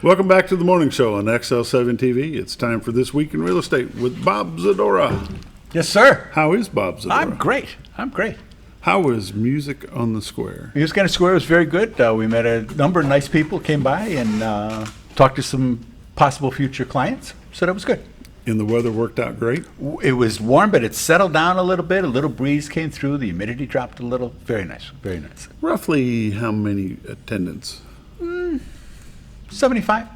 Welcome back to the morning show on XL7 TV. It's time for This Week in Real Estate with Bob Zdora. Yes, sir. How is Bob Zdora? I'm great. How is Music on the Square? Music on the Square was very good. We met a number of nice people, came by and talked to some possible future clients. So that was good. And the weather worked out great? It was warm, but it settled down a little bit. A little breeze came through. The humidity dropped a little. Very nice. Very nice. Roughly how many attendants? 75.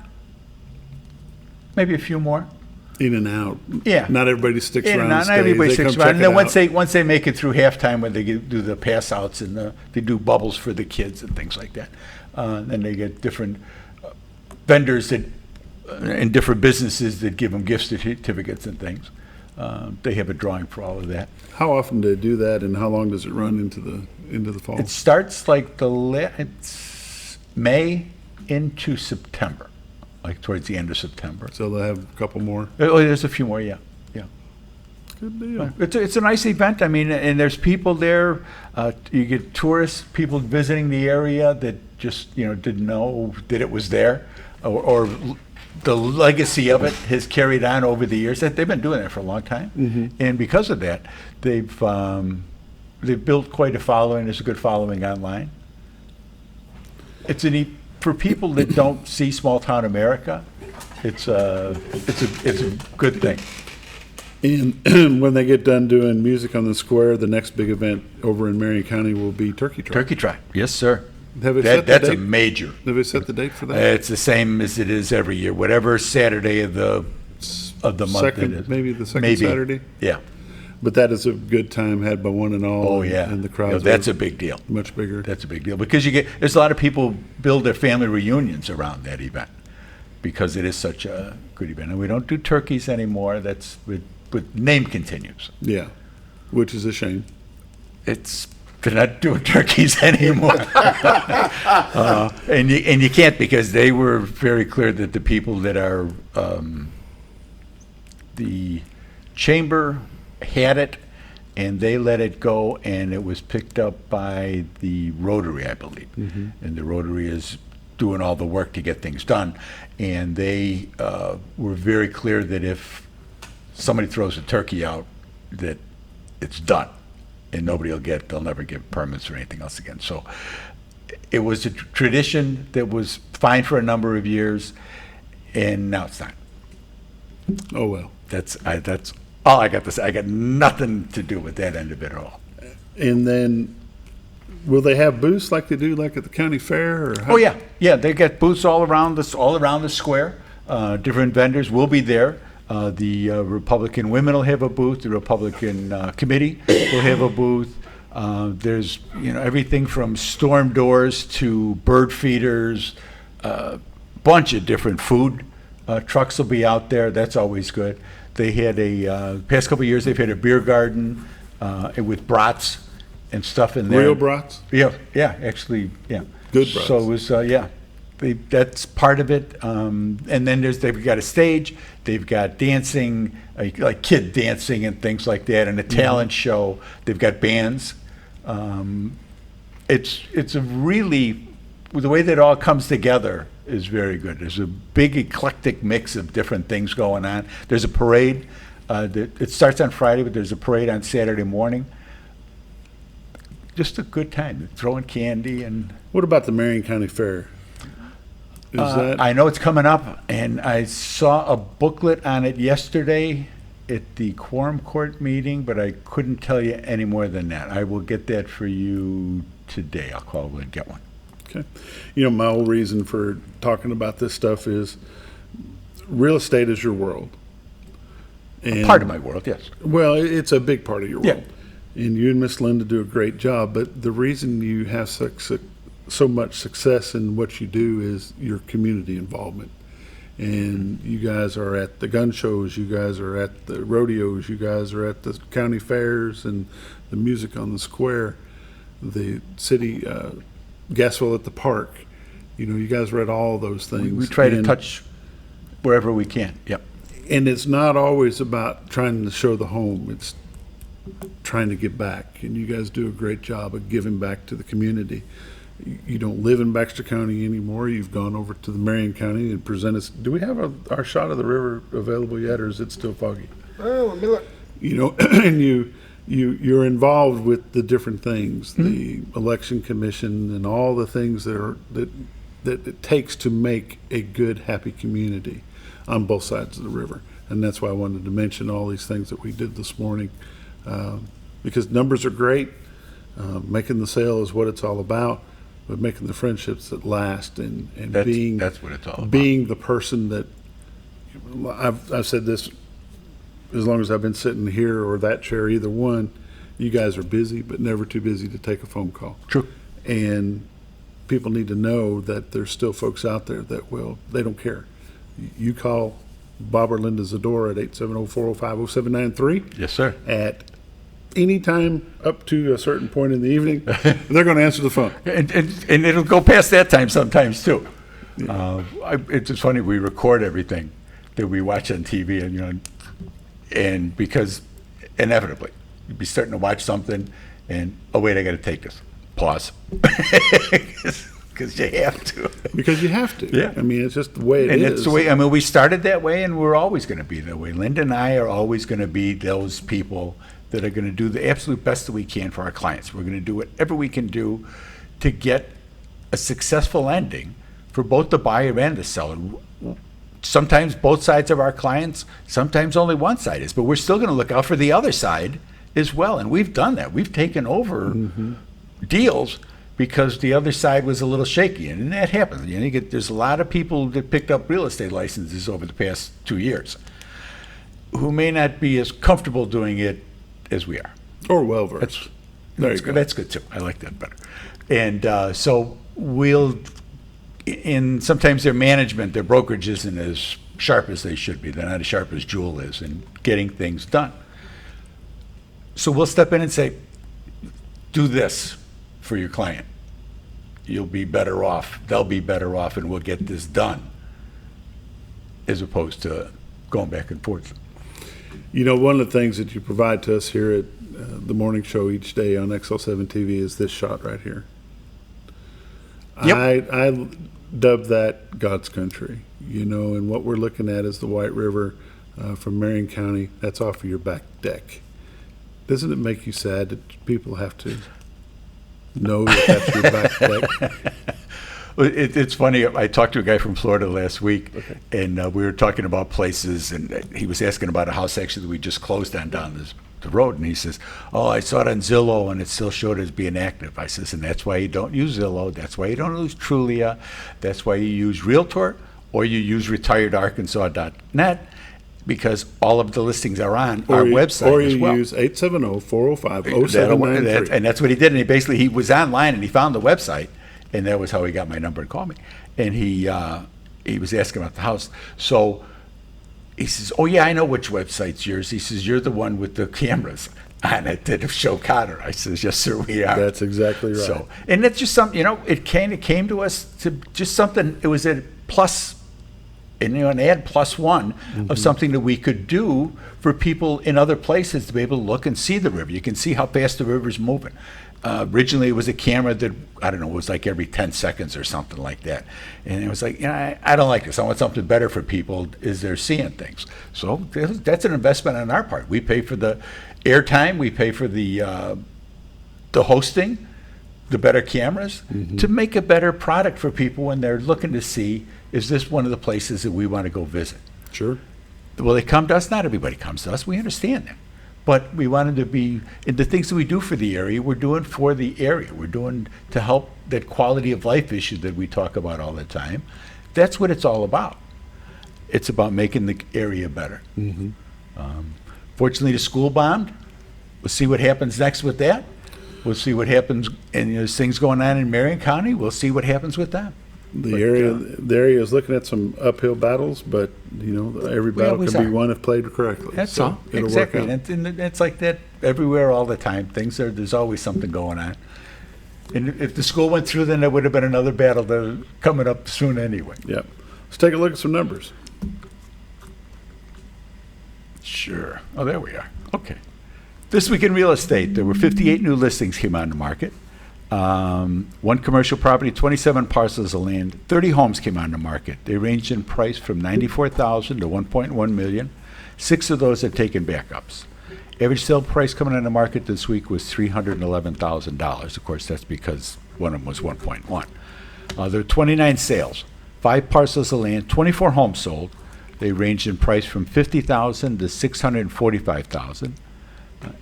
Maybe a few more. In and out. Yeah. Not everybody sticks around. Not everybody sticks around. And then once they make it through halftime, when they do the pass outs and they do bubbles for the kids and things like that, then they get different vendors that and different businesses that give them gift certificates and things. They have a drawing for all of that. How often do they do that, and how long does it run into the fall? It starts like it's May into September, like towards the end of September. So they'll have a couple more? Oh, there's a few more, yeah. Good deal. It's a nice event. I mean, and there's people there. You get tourists, people visiting the area that just didn't know that it was there, or the legacy of it has carried on over the years. That they've been doing that for a long time, and because of that, they've built quite a following. There's a good following online. It's for people that don't see small town America. It's a good thing. And when they get done doing Music on the Square, the next big event over in Marion County will be Turkey Trot. Turkey Trot, yes, sir. Have they set the date? That's a major. Have they set the date for that? It's the same as it is every year. Whatever Saturday of the month it is. Maybe the second Saturday? Yeah. But that is a good time had by one and all. Oh, yeah. And the crowds that's a big deal. Much bigger. That's a big deal because there's a lot of people build their family reunions around that event because it is such a good event. And we don't do turkeys anymore. But name continues. Yeah, which is a shame. They're not doing turkeys anymore. And you can't, because they were very clear that the people that are the chamber had it, and they let it go, and it was picked up by the Rotary, I believe. And the Rotary is doing all the work to get things done. And they were very clear that if somebody throws a turkey out, that it's done, and they'll never give permits or anything else again. So it was a tradition that was fine for a number of years, and now it's not. Oh, well. That's all I got to say. I got nothing to do with that end of it at all. And then, will they have booths like they do like at the county fair? Or how? Oh, yeah. They got booths all around the square. Different vendors will be there. The Republican women will have a booth. The Republican committee will have a booth. There's everything from storm doors to bird feeders. Bunch of different food trucks will be out there. That's always good. They had past couple of years they've had a beer garden with brats and stuff in there. Real brats? Yeah, actually, yeah. Good brats. So it was that's part of it. And then they've got a stage. They've got dancing, like kid dancing and things like that, and a talent show. They've got bands. It's a really, the way that it all comes together is very good. There's a big eclectic mix of different things going on. There's a parade. It starts on Friday, but there's a parade on Saturday morning. Just a good time. Throwing candy and. What about the Marion County Fair? I know it's coming up, and I saw a booklet on it yesterday at the Quorum Court meeting, but I couldn't tell you any more than that. I will get that for you today. I'll call and get one. Okay. My whole reason for talking about this stuff is real estate is your world. And, part of my world, yes. Well, it's a big part of your world. Yeah. And you and Miss Linda do a great job, but the reason you have so much success in what you do is your community involvement. And you guys are at the gun shows, you guys are at the rodeos, you guys are at the county fairs and the Music on the Square, the city, Gasville at the park. You guys are at all those things. We try to touch wherever we can, yep. And it's not always about trying to show the home, it's trying to give back. And you guys do a great job of giving back to the community. you don't live in Baxter County anymore. You've gone over to the Marion County and present us. Do we have our shot of the river available yet, or is it still foggy? Oh, let me look. You know, and you're involved with the different things, the election commission, and all the things that it takes to make a good, happy community on both sides of the river. And that's why I wanted to mention all these things that we did this morning, because numbers are great. Making the sale is what it's all about, but making the friendships that last and That's what it's all about. being the person that I've said this as long as I've been sitting here or that chair, either one. You guys are busy, but never too busy to take a phone call. True. And people need to know that there's still folks out there that they don't care. You call Bob or Linda Zdora at 870-405-0793 Yes, sir. at any time up to a certain point in the evening, they're going to answer the phone. And it'll go past that time sometimes too. It's just funny, we record everything that we watch on TV, and because inevitably you'd be starting to watch something and, oh wait, I got to take this. Pause. Because you have to. Because you have to. Yeah. I mean, it's just the way it And is. it's the way, we started that way and we're always going to be that way. Linda and I are always going to be those people that are going to do the absolute best that we can for our clients. We're going to do whatever we can do to get a successful ending for both the buyer and the seller. Sometimes both sides of our clients, sometimes only one side is, but we're still going to look out for the other side as well. And we've done that. We've taken over deals because the other side was a little shaky, and that happens. There's a lot of people that picked up real estate licenses over the past 2 years who may not be as comfortable doing it as we are. Or well versed. That's good. That's good too. I like that better. And so sometimes their management, their brokerage isn't as sharp as they should be. They're not as sharp as Jewel is in getting things done. So we'll step in and say, do this for your client. You'll be better off. They'll be better off, and we'll get this done, as opposed to going back and forth. One of the things that you provide to us here at the morning show each day on XL7 TV is this shot right here. Yep. I dub that God's country, and what we're looking at is the White River from Marion County. That's off of your back deck. Doesn't it make you sad that people have to know that that's your back deck? It's funny. I talked to a guy from Florida last week, and we were talking about places, and he was asking about a house actually that we just closed on down the road, and he says, "Oh, I saw it on Zillow, and it still showed as being active." I says, "And that's why you don't use Zillow. That's why you don't use Trulia. That's why you use Realtor, or you use retiredarkansas.net." Because all of the listings are on our website or as well. Or you use 870-405-0793. And that's what he did. And he was online and he found the website, and that was how he got my number and called me. And he was asking about the house. So he says, "Oh yeah, I know which website's yours." He says, "You're the one with the cameras on it that show Cotter." I says, "Yes, sir, we are." That's exactly right. So, and that's just something, it came to us to just something. It was a plus. And an add +1 of something that we could do for people in other places to be able to look and see the river. You can see how fast the river's moving. Originally, it was a camera that, I don't know, it was like every 10 seconds or something like that. And it was like, I don't like this. I want something better for people as they're seeing things. So that's an investment on our part. We pay for the airtime. We pay for the hosting, the better cameras, to make a better product for people when they're looking to see, is this one of the places that we want to go visit? Sure. Well, they come to us. Not everybody comes to us. We understand that. But we wanted to be, in the things that we do for the area, we're doing for the area. We're doing to help that quality of life issue that we talk about all the time. That's what it's all about. It's about making the area better. Fortunately, the school bombed. We'll see what happens next with that. We'll see what happens, and there's things going on in Marion County. We'll see what happens with that. The area is looking at some uphill battles, but every battle can be won if played correctly. That's all. Exactly. And it's like that everywhere all the time. There's always something going on. And if the school went through, then there would have been another battle coming up soon anyway. Yep. Let's take a look at some numbers. Sure. Oh, there we are. Okay. This week in real estate, there were 58 new listings came on the market. One commercial property, 27 parcels of land, 30 homes came on the market. They ranged in price from $94,000 to $1.1 million. 6 of those have taken backups. Average sale price coming on the market this week was $311,000. Of course, that's because one of them was 1.1. There were 29 sales, 5 parcels of land, 24 homes sold. They ranged in price from $50,000 to $645,000.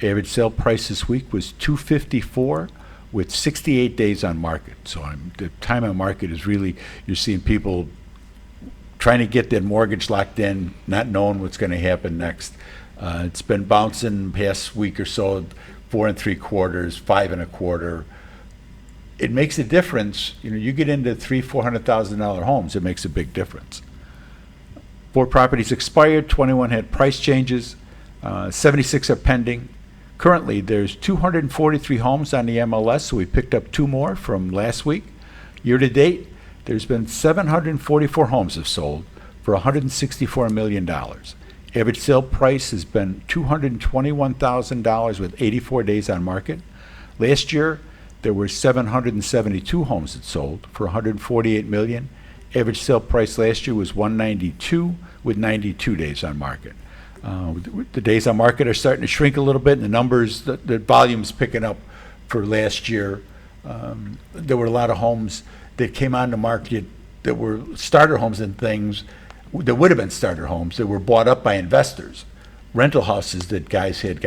Average sale price this week was $254,000 with 68 days on market. So the time on market is really, you're seeing people trying to get their mortgage locked in, not knowing what's going to happen next. It's been bouncing the past week or so, 4 3/4, 5 1/4. It makes a difference. You know, you get into $300,000-$400,000 homes, it makes a big difference. 4 properties expired, 21 had price changes, 76 are pending. Currently, there's 243 homes on the MLS, so we picked up 2 more from last week. Year to date, there's been 744 homes have sold for $164 million. Average sale price has been $221,000 with 84 days on market. Last year, there were 772 homes that sold for $148 million. Average sale price last year was $192 with 92 days on market. The days on market are starting to shrink a little bit, and the numbers, the volume's picking up for last year. There were a lot of homes that came on the market that were starter homes and things that would have been starter homes that were bought up by investors. Rental houses that guys had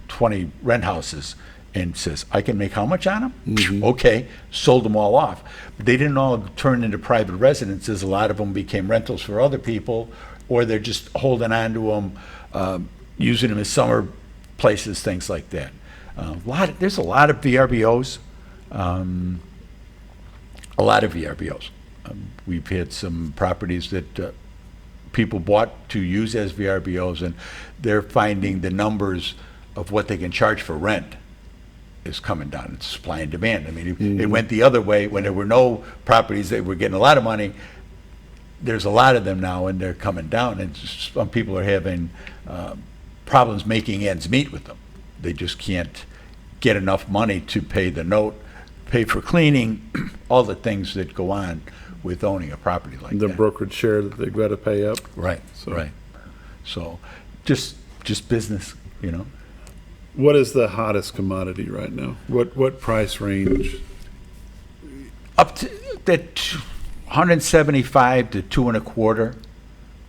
20 rent houses, and says, I can make how much on them? Mm-hmm. Okay, sold them all off. But they didn't all turn into private residences. A lot of them became rentals for other people, or they're just holding on to them, using them as summer places, things like that. There's a lot of VRBOs. We've had some properties that people bought to use as VRBOs, and they're finding the numbers of what they can charge for rent is coming down. It's supply and demand. I mean, it went the other way when there were no properties that were getting a lot of money. There's a lot of them now, and they're coming down, and some people are having problems making ends meet with them. They just can't get enough money to pay the note, pay for cleaning, all the things that go on with owning a property like The that. brokerage share that they've got to pay up. Right, So- right. So just business, you know. What is the hottest commodity right now? What price range? Up to that 175 to 2 1/4.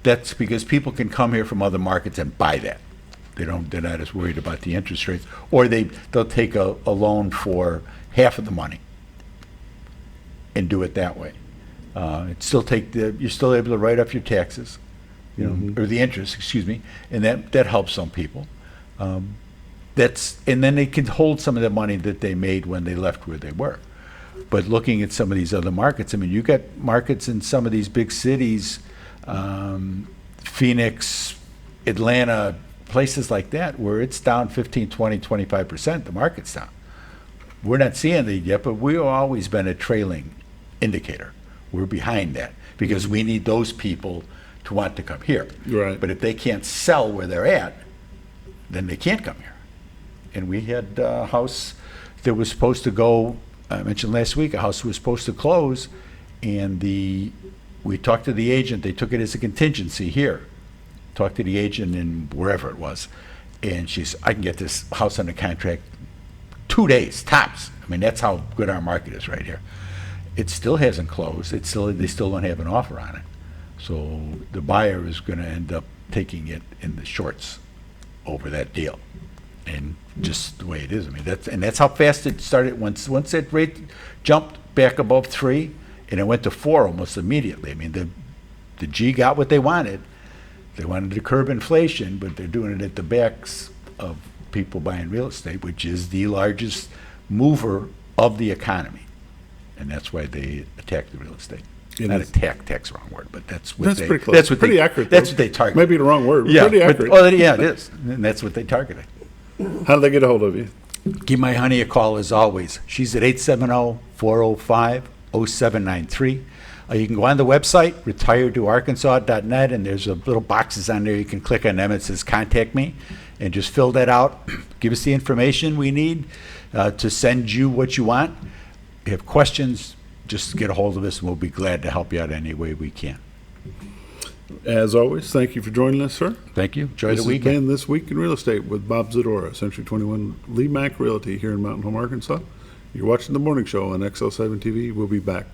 That's because people can come here from other markets and buy that. They're not as worried about the interest rates, or they'll take a loan for half of the money and do it that way. You're still able to write off your taxes, or the interest, excuse me, and that helps some people. And then they can hold some of the money that they made when they left where they were. But looking at some of these other markets, I mean, you got markets in some of these big cities, Phoenix, Atlanta, places like that, where it's down 15, 20, 25%, the market's down. We're not seeing it yet, but we've always been a trailing indicator. We're behind that because we need those people to want to come here. Right. But if they can't sell where they're at, then they can't come here. And we had a house that was supposed to go, I mentioned last week, a house was supposed to close, and we talked to the agent. They took it as a contingency here. Talked to the agent in wherever it was, and she said, I can get this house under contract 2 days, tops. I mean, that's how good our market is right here. It still hasn't closed. They still don't have an offer on it. So the buyer is going to end up taking it in the shorts over that deal. And just the way it is. I mean, that's how fast it started. Once that rate jumped back above 3, and it went to 4 almost immediately. I mean, the G got what they wanted. They wanted to curb inflation, but they're doing it at the backs of people buying real estate, which is the largest mover of the economy. And that's why they attack the real estate. Not attack's the wrong word, but that's what Pretty close. That's what Pretty they, accurate. That's though. what they target. Maybe the wrong word. But Yeah, pretty accurate. it is. And that's what they targeted. How do they get a hold of you? Give my honey a call as always. She's at 870-405-0793. You can go on the website, retiredtoarkansas.net, and there's a little boxes on there. You can click on them. It says contact me, and just fill that out. Give us the information we need to send you what you want. have questions, just get a hold of us, and we'll be glad to help you out any way we can. As always, thank you for joining us, sir. Thank you. Enjoy This the has weekend. been This Week in Real Estate with Bob Zdora, Century 21 LeMac Realty here in Mountain Home, Arkansas. You're watching The Morning Show on XL7 TV. We'll be back